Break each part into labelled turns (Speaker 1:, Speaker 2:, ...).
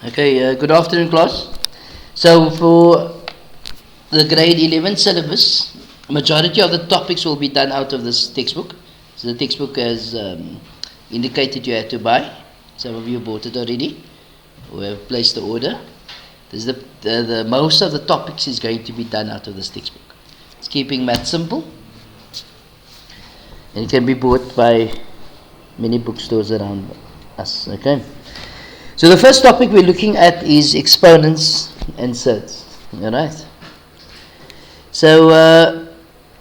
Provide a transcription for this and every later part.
Speaker 1: Okay, good afternoon class. So for the grade 11 syllabus, majority of the topics will be done out of this textbook. So the textbook has indicated you had to buy. Some of you bought it already. We have placed the order. This is the most of the topics is going to be done out of this textbook. It's keeping math simple. And it can be bought by many bookstores around us. Okay. So the first topic we're looking at is exponents and surds. Alright. So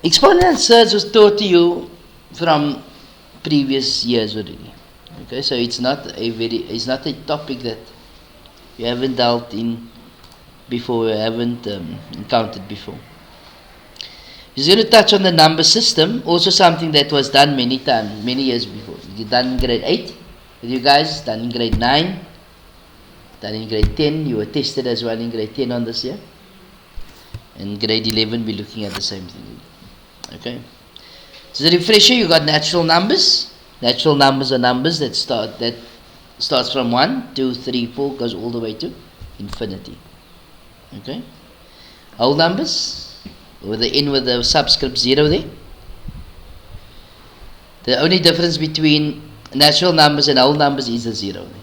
Speaker 1: exponents and surds was taught to you from previous years already. Okay, so it's not a topic that you haven't dealt in before, you haven't encountered before. He's going to touch on the number system, also something that was done many times, many years before. It's done in grade 8 with you guys, done in grade 9, done in grade 10. You were tested as well in grade 10 on this year. In grade 11, we're looking at the same thing. Okay. So the refresher, you got natural numbers. Natural numbers are numbers that starts from 1, 2, 3, 4, goes all the way to infinity. Okay. Whole numbers, with the n with the subscript 0 there. The only difference between natural numbers and whole numbers is the 0 there.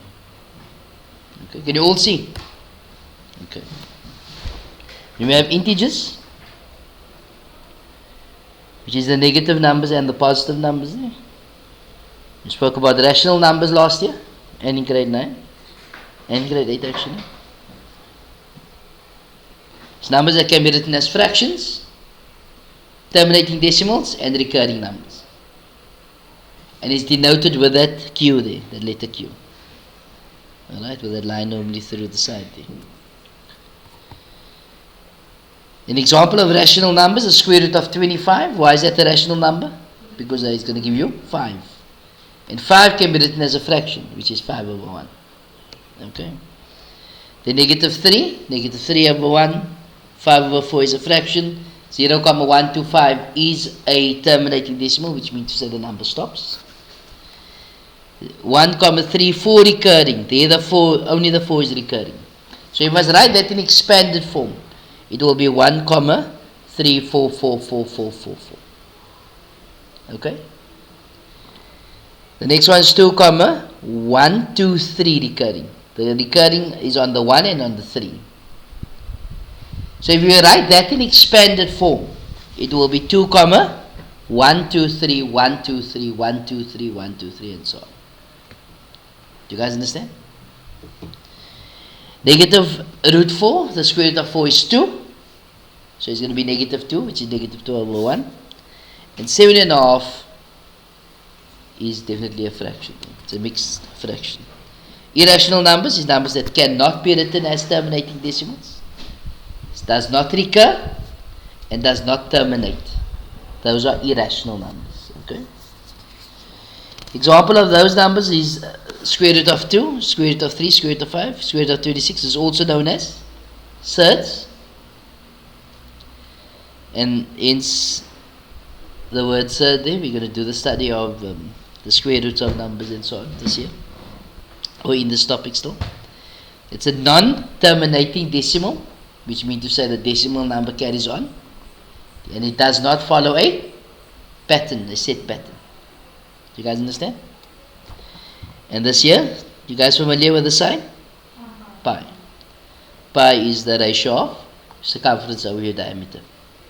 Speaker 1: Okay. Can you all see? Okay. You may have integers, which is the negative numbers and the positive numbers there. We spoke about rational numbers last year, and in grade 9, and grade 8 actually. It's numbers that can be written as fractions, terminating decimals, and recurring numbers. And it's denoted with that Q there, that letter Q. Alright, with that line normally through the side there. An example of rational numbers, the square root of 25. Why is that a rational number? Because it's going to give you 5. And 5 can be written as a fraction, which is 5 over 1. Okay. The negative 3 over 1. 5 over 4 is a fraction. 0,125 is a terminating decimal, which means to say the number stops. 1,34 recurring. There the 4, only the 4 is recurring. So you must write that in expanded form. It will be 1,3444444. Okay? The next one is 2,123 recurring. The recurring is on the 1 and on the 3. So if you write that in expanded form, it will be 2,123, 123, 123, 123, and so on. Do you guys understand? Negative root 4, the square root of 4 is 2. So it's going to be negative 2, which is negative 2 over 1. And 7.5 is definitely a fraction. It's a mixed fraction. Irrational numbers is numbers that cannot be written as terminating decimals. It does not recur and does not terminate. Those are irrational numbers. Okay. Example of those numbers is square root of 2, square root of 3, square root of 5, square root of 26 is also known as surds. And hence the word surd there. We're going to do the study of the square roots of numbers and so on this year, or in this topic still. It's a non-terminating decimal, which means to say the decimal number carries on, and it does not follow a pattern, a set pattern. Do you guys understand? And this year, you guys familiar with the sign? Pi. Pi is the ratio of circumference over your diameter,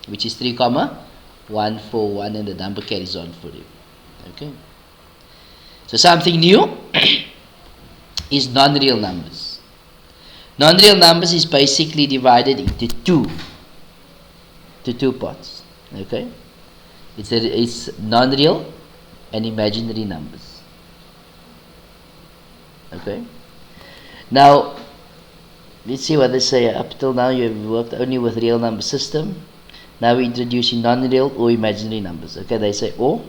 Speaker 1: which is 3,141, and the number carries on for you. Okay. So something new is non-real numbers. Non-real numbers is basically divided into two parts. Okay. It's non-real and imaginary numbers. Okay. Now, let's see what they say. Up till now, you've worked only with real number system. Now we're introducing non-real or imaginary numbers. Okay, they say or.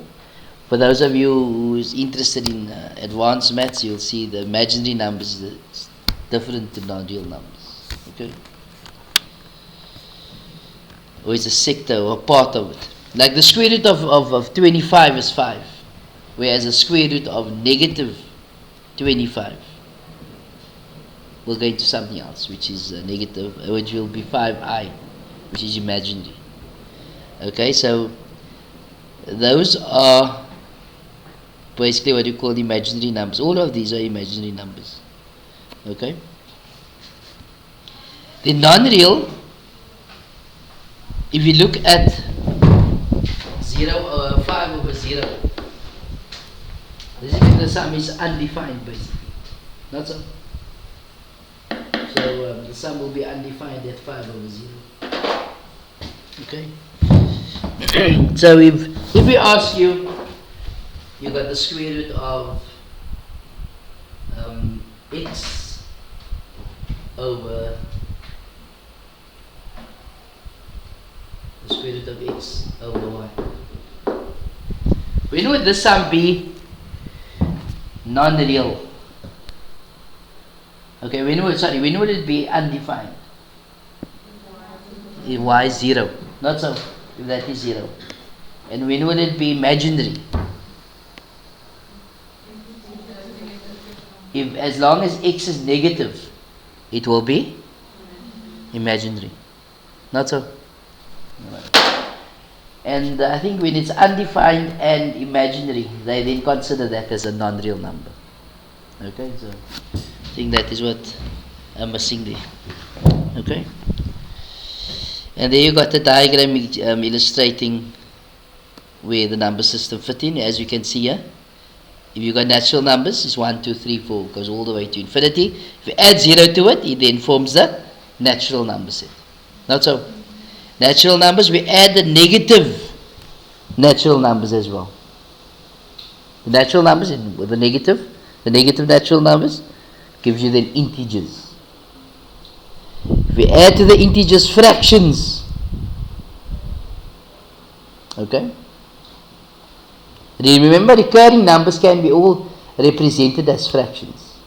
Speaker 1: For those of you who's interested in advanced maths, you'll see the imaginary numbers is different to non-real numbers. Okay. Or it's a sector or a part of it. Like the square root of 25 is 5, whereas the square root of negative 25 we'll go into something else, which is negative, which will be 5i, which is imaginary. Okay, so those are basically what you call imaginary numbers. All of these are imaginary numbers. Okay. The non-real, if you look at 5 over 0, this is if the sum is undefined, basically. Not so? So the sum will be undefined at 5 over 0. Okay. So if we ask you, you got the square root of x over the square root of x over y. When would this sum be non-real? Okay, when would it be undefined? If y is 0. Not so, if that is 0. And when would it be imaginary? If as long as x is negative, it will be imaginary. Not so? And I think when it's undefined and imaginary, they then consider that as a non-real number. Okay, so I think that is what I'm missing there. Okay, and there you got the diagram illustrating where the number system fit in. As you can see here, if you got natural numbers, it's 1, 2, 3, 4, goes all the way to infinity. If you add 0 to it, it then forms the natural number set. Not so? Natural numbers, we add the negative natural numbers as well. The natural numbers with the negative natural numbers gives you then integers. If we add to the integers fractions, okay? Remember, recurring numbers can be all represented as fractions.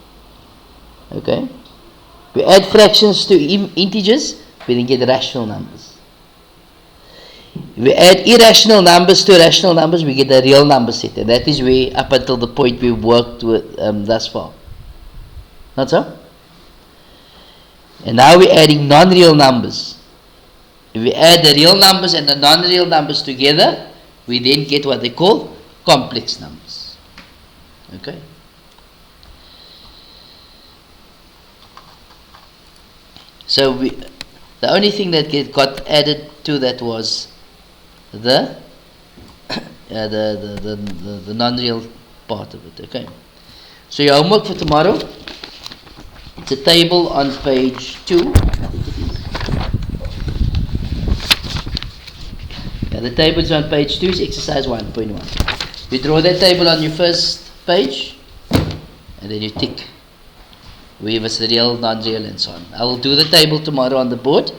Speaker 1: Okay? If we add fractions to integers, we then get rational numbers. If we add irrational numbers to rational numbers, we get a real number set. And that is where, up until the point we've worked with thus far. Not so? And now we're adding non-real numbers. If we add the real numbers and the non-real numbers together, we then get what they call complex numbers. Okay? So the only thing that got added to that was the non-real part of it. Okay. So your homework for tomorrow, it's a table on page 2. Yeah, the table is on page 2, is exercise 1.1. You draw that table on your first page, and then you tick where was the real, non-real, and so on. I will do the table tomorrow on the board,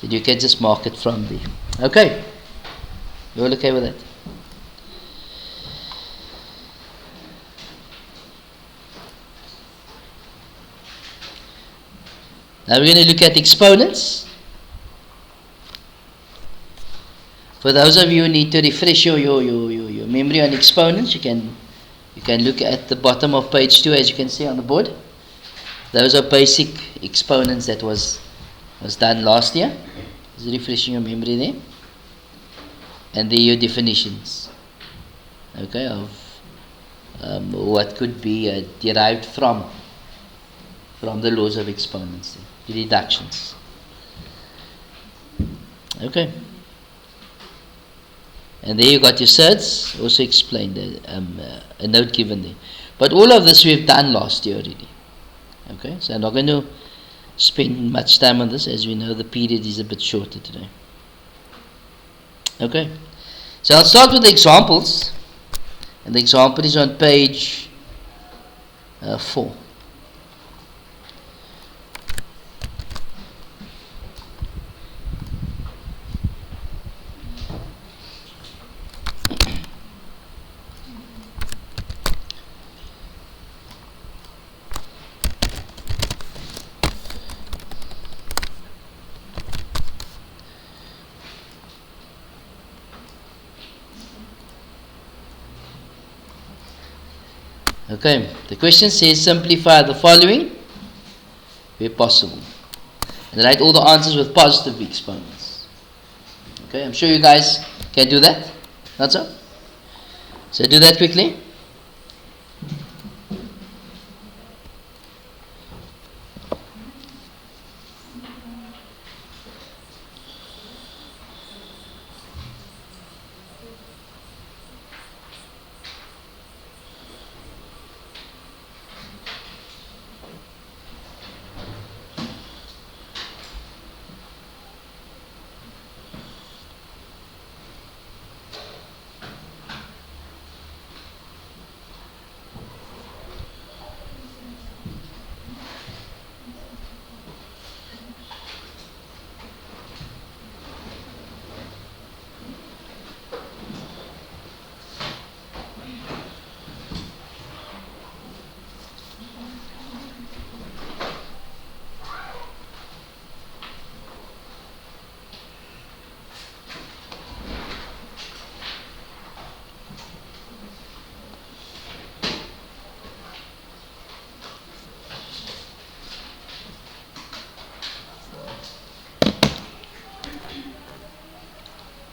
Speaker 1: then you can just mark it from there. Okay. You all okay with that? Now we're going to look at exponents. For those of you who need to refresh your memory on exponents, you can look at the bottom of page 2, as you can see on the board. Those are basic exponents that was done last year. Just refreshing your memory there. And there are your definitions, okay, of what could be derived from the laws of exponents, the deductions. Okay. And there you got your surds, also explained, a note given there. But all of this we've done last year already. Okay, so I'm not going to spend much time on this, as we know the period is a bit shorter today. Okay, so I'll start with the examples, and the example is on page 4. Okay, the question says simplify the following. where possible. And write all the answers with positive exponents. Okay, I'm sure you guys can do that. Not so? So do that quickly.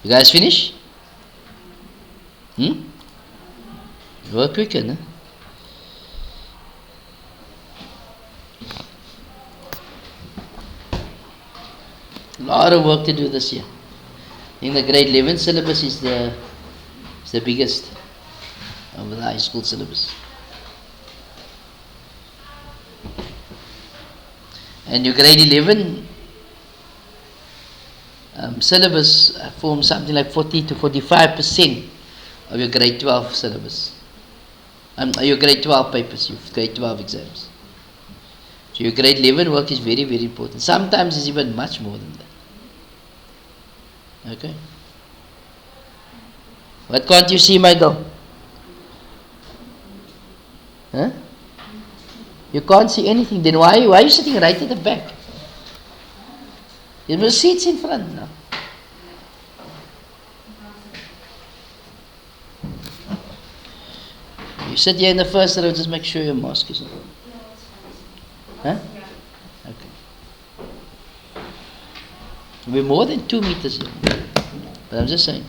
Speaker 1: You guys finish? Work quicker, no? A lot of work to do this year. I think the grade 11 syllabus is the biggest of the high school syllabus. And your grade 11 syllabus forms something like 40 to 45% of your grade 12 syllabus. Your grade 12 papers, your grade 12 exams. So your grade 11 work is very, very important. Sometimes it's even much more than that. Okay? What can't you see, Michael? Huh? You can't see anything. Then why are you sitting right at the back? There must seats in front now. You sit here in the first row, just make sure your mask is on. Huh? Okay. We're more than 2 meters here. But I'm just saying.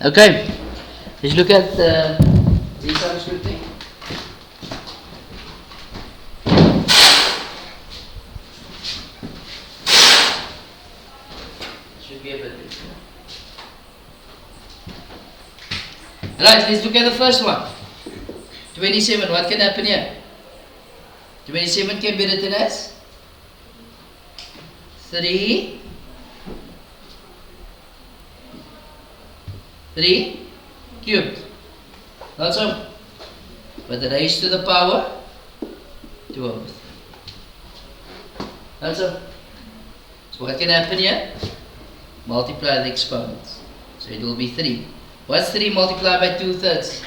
Speaker 1: Okay, let's look at these subscript thing. Should be a bit different. Right, let's look at the first one. 27, what can happen here? 27 can be written as 3 cubed. Not so. But raised to the power 2 over 3. Not so. So what can happen here? Multiply the exponents. So it will be 3. What's 3 multiplied by 2/3?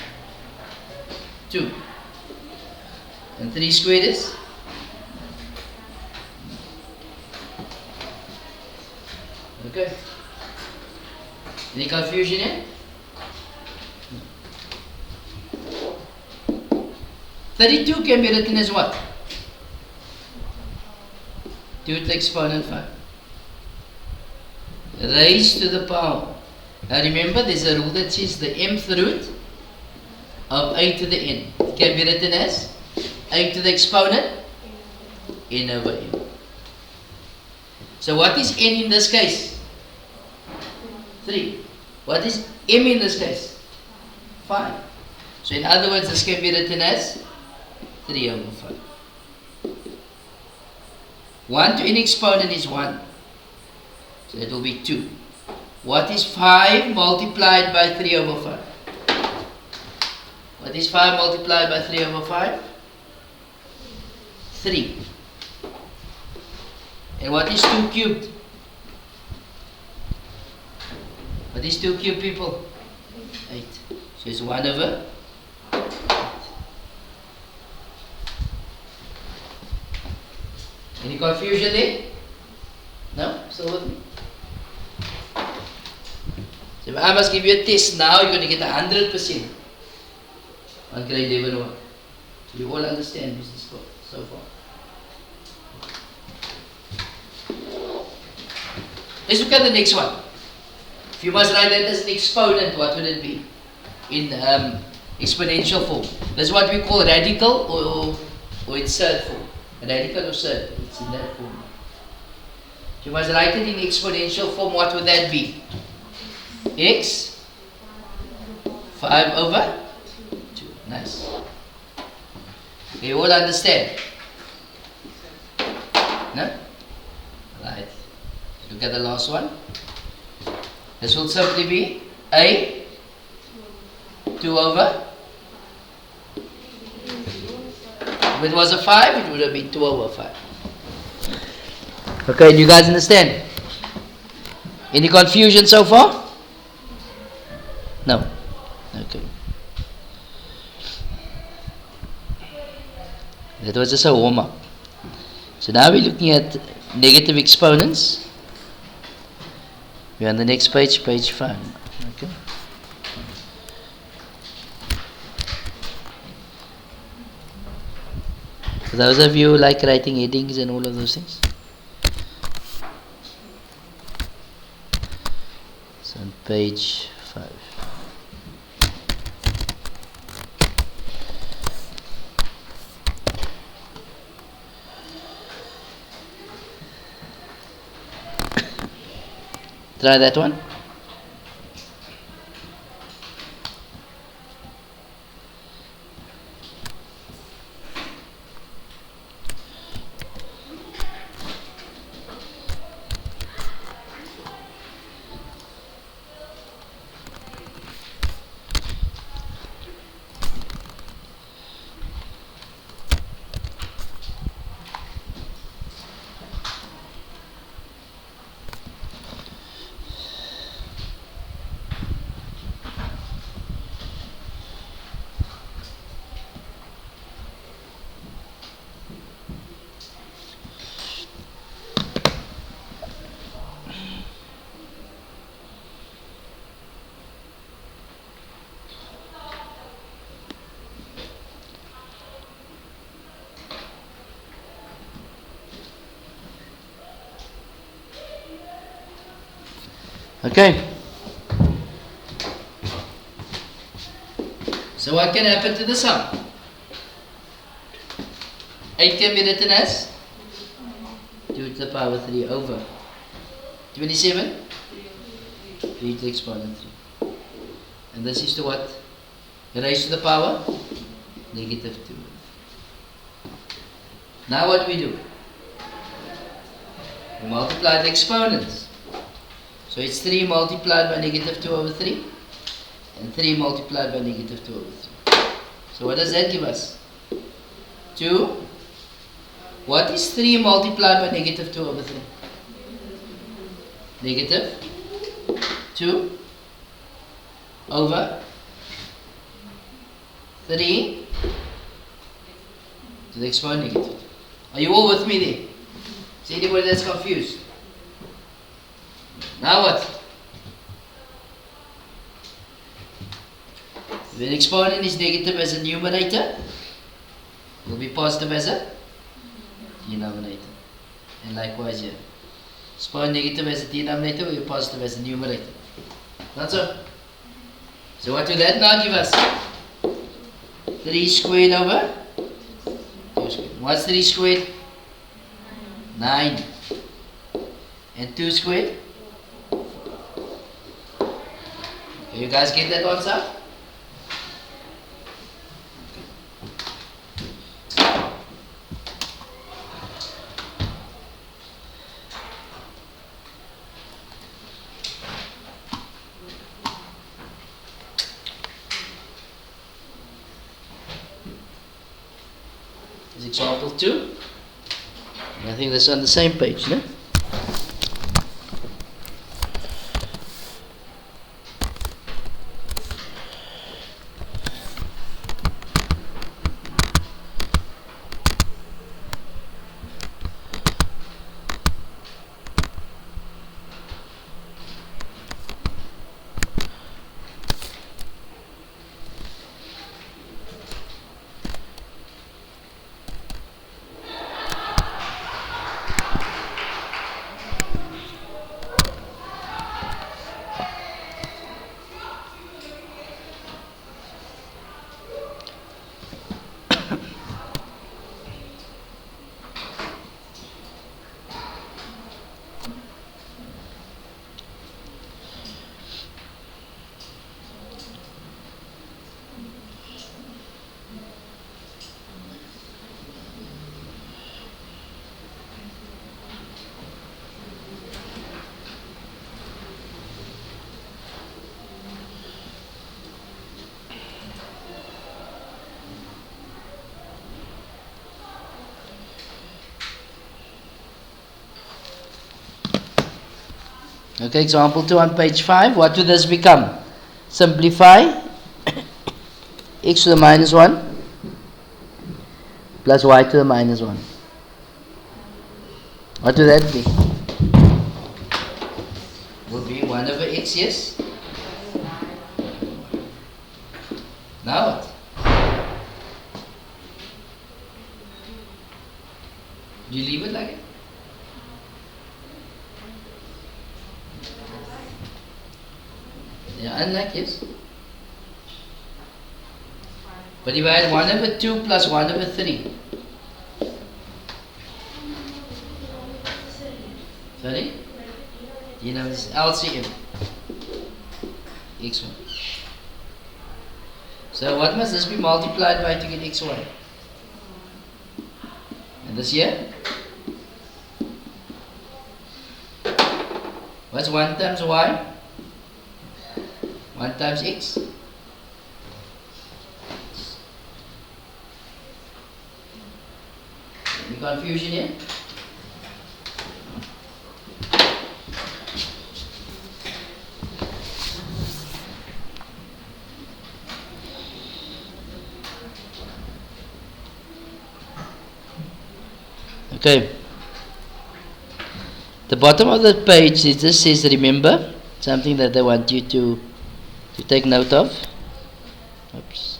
Speaker 1: 2. And 3 squared is? Okay. Any confusion here? 32 can be written as what? 2 to the exponent 5. Raised to the power. Now remember, there's a rule that says the mth root of a to the n. It can be written as a to the exponent n over m. So what is n in this case? 3. What is m in this case? 5. So in other words, this can be written as 3 over 5. 1 to any exponent is 1. So it will be 2. What is 5 multiplied by 3 over 5? What is 5 multiplied by 3 over 5? 3. And what is 2 cubed? What is 2 cubed, people? 8. So it's 1 over 8. Any confusion there? No? Still with me? So if I must give you a test now, you're going to get 100% on grade 11 1. So you all understand business so far. Let's look at the next one. If you must write that as an exponent, what would it be? In exponential form. That's what we call radical or in surd form. Radical or surd, it's in that form. If you must write it in exponential form, what would that be? X 5 over 2. Nice. You all understand? No? Right. Look at the last one. This will simply be A 2 over. If it was a 5, it would have been 2 over 5. Okay, do you guys understand? Any confusion so far? No. Okay. That was just a warm-up. So now we're looking at negative exponents. We're on the next page, page 5. Okay. For those of you who like writing headings and all of those things. So on page 5. Try that one. Okay. So what can happen to the sum? 8 can be written as 2 to the power 3 over 27, 3 to the exponent 3. And this is to what? Raised to the power negative 2. Now what do? We multiply the exponents. So it's 3 multiplied by negative 2 over 3 and 3 multiplied by negative 2 over 3. So what does that give us? 2. What is 3 multiplied by negative 2 over 3? Negative 2 over 3 to the exponent negative 2. Are you all with me there? Is anybody that's confused? Now what? If an exponent is negative as a numerator, it will be positive as a denominator. And likewise here. Exponent negative as a denominator will be positive as a numerator. Not so? So what will that now give us? 3 squared over 2 squared. What's 3 squared? 9. And 2 squared? You guys get that answer? is example 2. And I think that's on the same page, no? Okay, example 2 on page 5. What will this become? Simplify x to the minus 1 plus y to the minus 1. What will that be? Will be 1 over x, yes? Now what? Do you leave it like it? Yeah, unlike, yes. But if I had 1 over 2 plus 1 over 3. Sorry? You know, it's LCM. x1. So what must this be multiplied by to get xy? And this here? What's 1 times y? 1 times x. Any confusion here? Okay. The bottom of the page, it just says remember, something that they want you to take note of. Oops.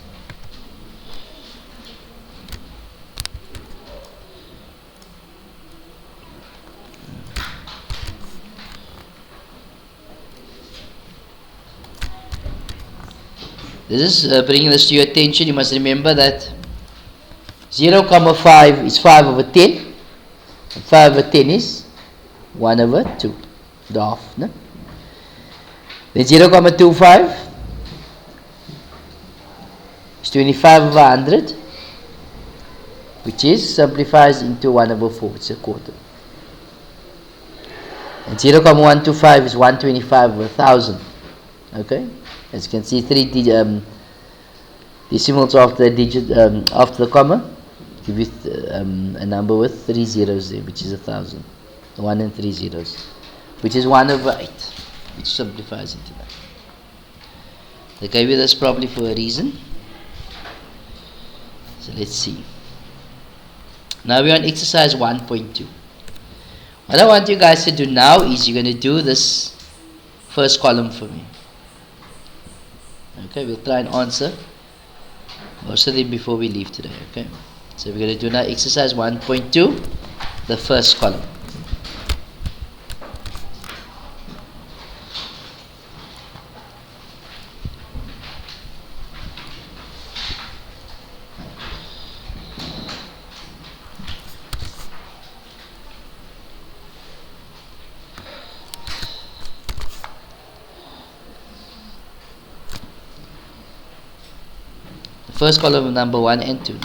Speaker 1: This is bringing this to your attention. You must remember that 0, 5 is 5 over 10. And 5 over 10 is 1 over 2. The half. No? Then 0, 25 is 25 over 100, which is simplifies into 1 over 4. It's a quarter. And 0, 125 is 125 over 1000. Okay? As you can see, 3 decimals after the digit after the comma give you a number with 3 zeros there, which is 1000. 1 and 3 zeros, which is 1 over 8, which simplifies into that. They gave you this probably for a reason. So let's see. Now we're on exercise 1.2. What I want you guys to do now is you're going to do this first column for me. Okay, we'll try and answer most of them before we leave today. Okay, so we're going to do now exercise 1.2, the first column. First column number 1 and 2.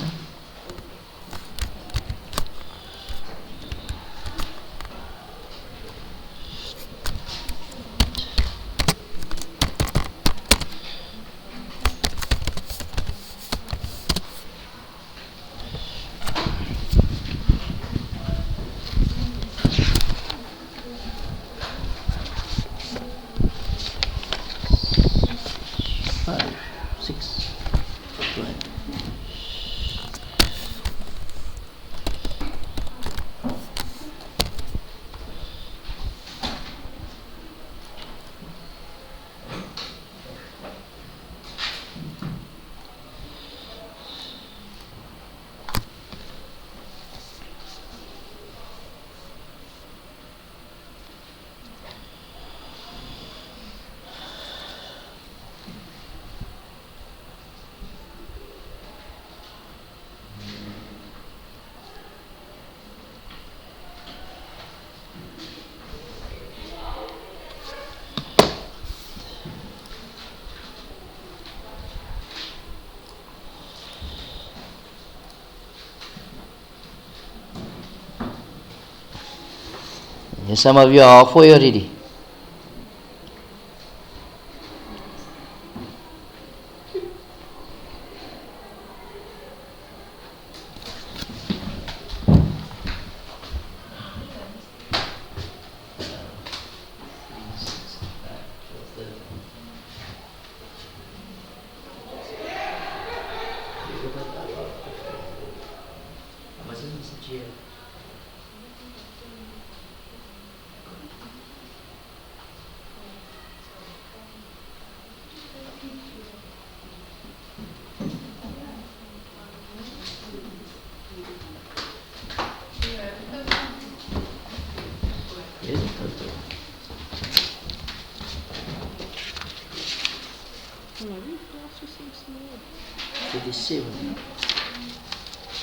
Speaker 1: Yes, some of you are halfway already.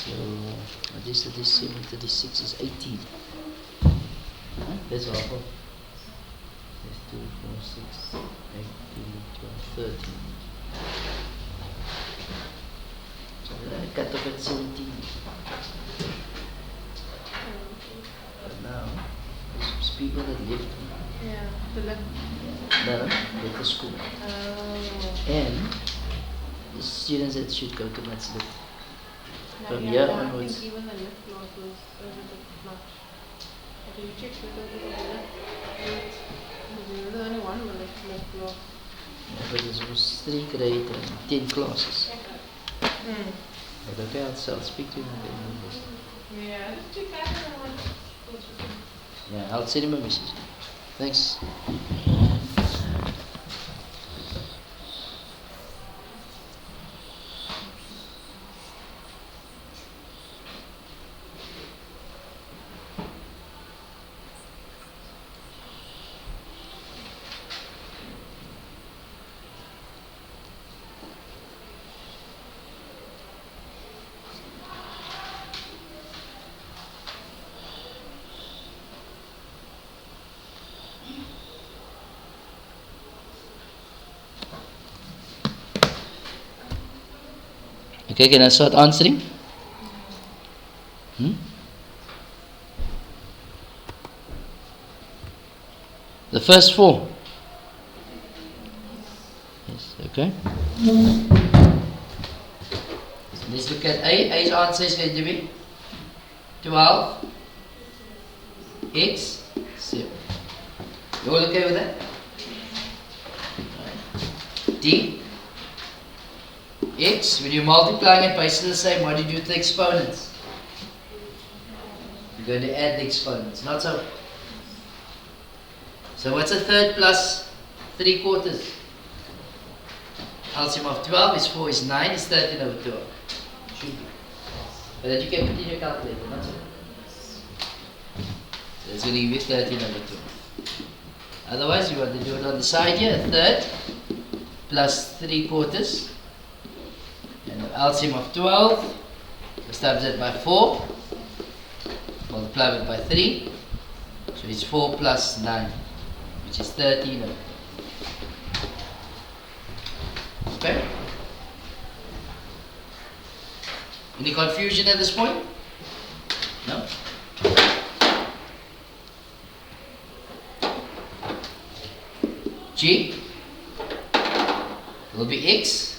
Speaker 1: So, what is 37? 36 is 18. Huh? That's awful. That's 2, 4, 6, 8, 12, 13. So I cut off at 17. But now, there's people that left.
Speaker 2: Yeah, the left.
Speaker 1: No, left the school. And the students that should go to Maths left. From here onwards.
Speaker 2: I think even the left class was a bit much. But you check whether the left, there was only one left class.
Speaker 1: Yeah, but it was 3 grade and 10 classes. But okay, I'll speak to him again.
Speaker 2: Yeah, just check that one.
Speaker 1: Yeah, I'll send him a message. Thanks. Okay, can I start answering? The first 4. Yes, okay. So let's look at A. A's answer is going to be 12 x 7. You all okay with that? D. X, when you're multiplying it by still the same, what do you do to the exponents? You're going to add the exponents, not so. So what's a third plus 3/4? LCM of 12 is 4 is 9 is 13 over 12. Should be. But that you can put in your calculator, not so. So it's going to give you 13 over 12. Otherwise you want to do it on the side here, a third plus 3/4. And the LCM of 12, let's times that by 4, multiply it by 3, so it's 4 plus 9, which is 13. Okay? Any confusion at this point? No? G will be X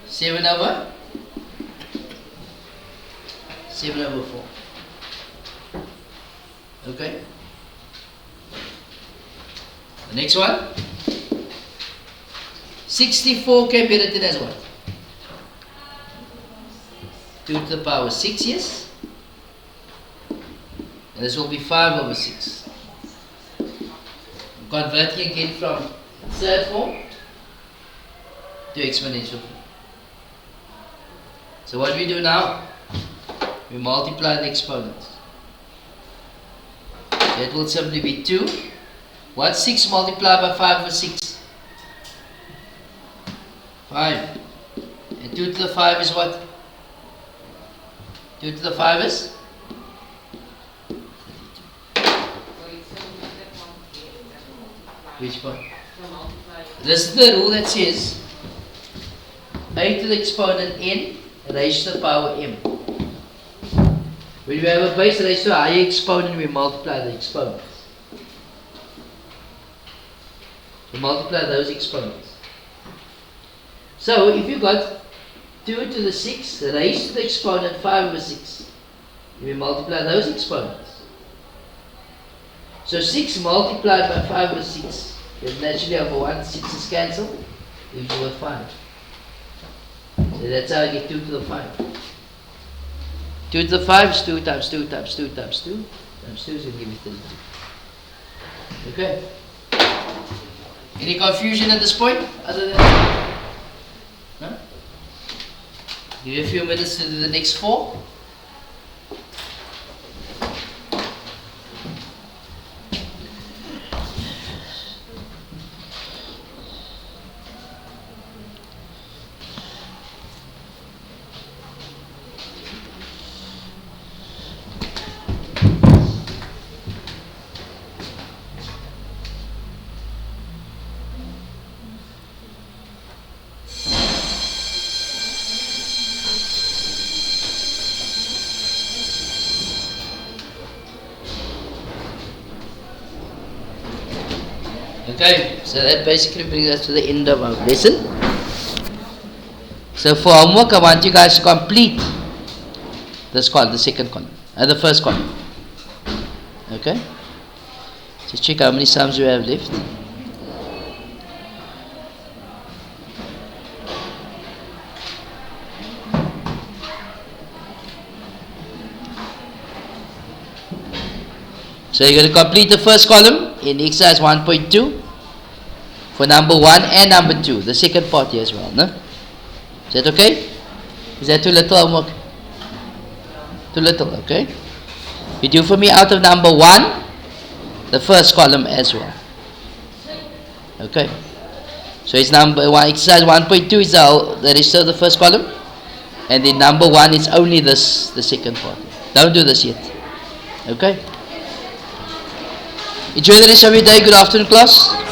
Speaker 1: 7 over 4. Okay. The next one. 64 can be written as what? 2 to the power 6, yes? And this will be 5 over 6. I'm converting again from third form to exponential form. So what we do now, we multiply the exponents. So it will simply be 2. What's 6 multiplied by 5 over 6? 5. And 2 to the 5 is what? 2 to the 5 is? Which one? This is the rule that says a to the exponent n raised to the power m. When we have a base raised to a higher exponent, we multiply the exponents. We multiply those exponents. So if you got 2 to the 6 raised to the exponent 5 over 6, we multiply those exponents. So 6 multiplied by 5 over 6, then naturally over 1, 6 is cancelled, leaves you with 5. So that's how I get 2 to the 5. 2 to the 5 is 2 times 2 times 2 times 2 times 2 is going to give me 32. Okay? Any confusion at this point? Other than that? No? Give you a few minutes to do the next 4. Okay, so that basically brings us to the end of our lesson. So for homework, I want you guys to complete this column, the second column, the first column. Okay? Just check how many sums we have left. So you're going to complete the first column in exercise 1.2 for number 1 and number 2, the second part here as well. No? Is that okay? Is that too little homework? Too little, okay? You do for me out of number 1, the first column as well. Okay? So it's number 1, exercise 1.2 is the rest of the first column. And then number 1 is only this, the second part. Don't do this yet. Okay? Enjoy the rest of your day. Good afternoon, class.